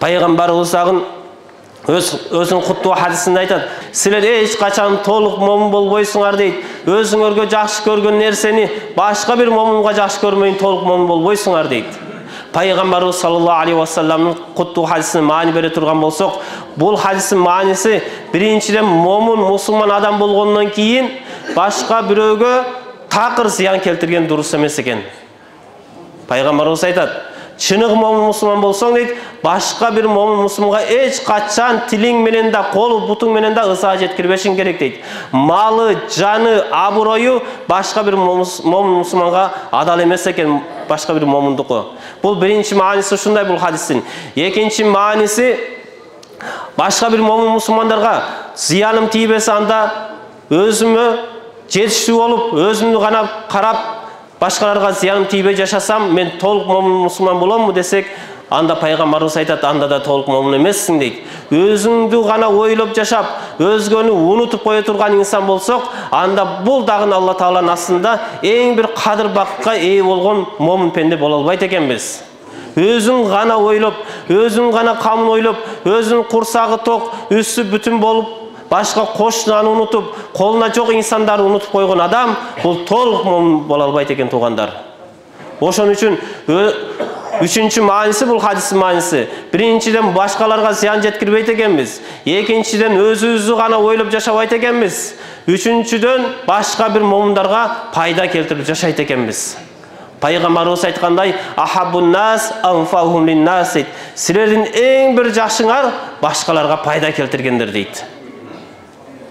Пайғамбарыбыз өзің құттуа хадисінде айтады, сілер еш қачан толық момын болбойсыңар дейді. Өзіңерге жақсы көрген нәрсені башқа бір момынға жақсы көрмейін толық момын болбойсыңар дейді. Пайғамбарыбыз саллаллаху алейхи уассаламның құттуа хадисіне мағына бере тұрған болсақ, бұл хадистің мағынасы біріншіден момын мұсылман адам болғаннан кейін башқа біреуге тақыр зиян келтірген дұрыс емес екен. Пайғамбарыбыз айтады, шынығы момын мұсылман болсаң дейді, башқа бір момын мұсылманға еш қачан тілің менен да, қолы бұтың менен да ыза жеткірбешің керек дейді. Малы, жаны, абыройы башқа бір момын мұсылманға адал емес екен, башқа бір момындығы. Бұл бірінші мағынасы шындай бұл хадистің. Екінші мағынасы, башқа бір момын мұсылмандарға зияным тибесі анда өзімі жетішті болып, өзімді ғана қарап, башқаларға зияным тибей жашасам, мен толық момын мұсылман боламын десек, анда Пайғамбарымыз айтады, анда да толық момын емессің дейді. Өзіңді ғана ойлап жашап, өзгені ұмытып қоя тұрған инсан болсақ, анда бұл дағын Алла Тағаланың астында ең бір қадір бақытқа ие болған момын пенде бола албайды екенбіз. Өзің ғана ойлап, өзің ғана қамын ойлап, өзің құрсағы тоқ, үсі бүтін болып, башқа қошынан ұмытып, қолына жоқ инсандарды ұмытып қойған адам, бұл толық момын бола албайды екен туғандар. Ошон үшін үшінші мағынасы бұл хадистің мағынасы. Біріншіден башқаларға зиян жеткірбейді екенбіз. Екіншіден өзі ғана ойлап жашабайды екенбіз. Үшіншіден башқа бір момындарға пайда келтіріп жашайды екенбіз. Пайғамбарымыз айтқандай, ахаббун нас анфаухум линнас дейді. Сілердің ең бір жақсыңар башқаларға пайда келтіргендер дейді.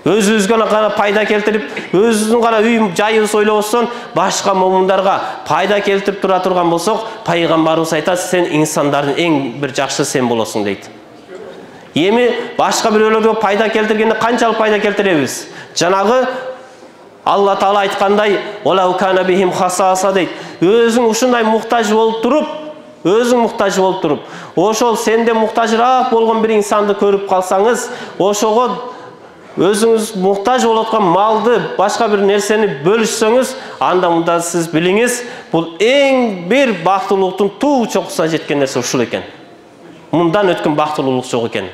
Өзіңізге ғана пайда келтіріп, өзіңіздің ғана үй жайыңыз ойлап отырсаң, башқа момындарға пайда келтіріп тұра тұрған болсақ, Пайғамбарымыз айтады, сен инсандардың ең бір жақсы сен боласың дейді. Емі башқа біреулерге пайда келтіргенде қаншалық пайда келтіреміз? Жаңағы Алла Тағала айтқандай, «Олау кана бихим хасаса» дейді. Өзің ушындай мұқтаж болып тұрып, өзің мұқтаж болып тұрып, ошол сенде мұқтажырақ болған бір инсанды көріп қалсаңыз, ошоға өзіңіз мұқтаж болатқан малды, башқа бір нәрсені бөлішсеңіз, анда мұнда сіз біліңіз, бұл ең бір бақыттылықтың туу чоқсына жеткен нәрсе ушул екен. Мұндан өткен бақыттылық жоқ екен.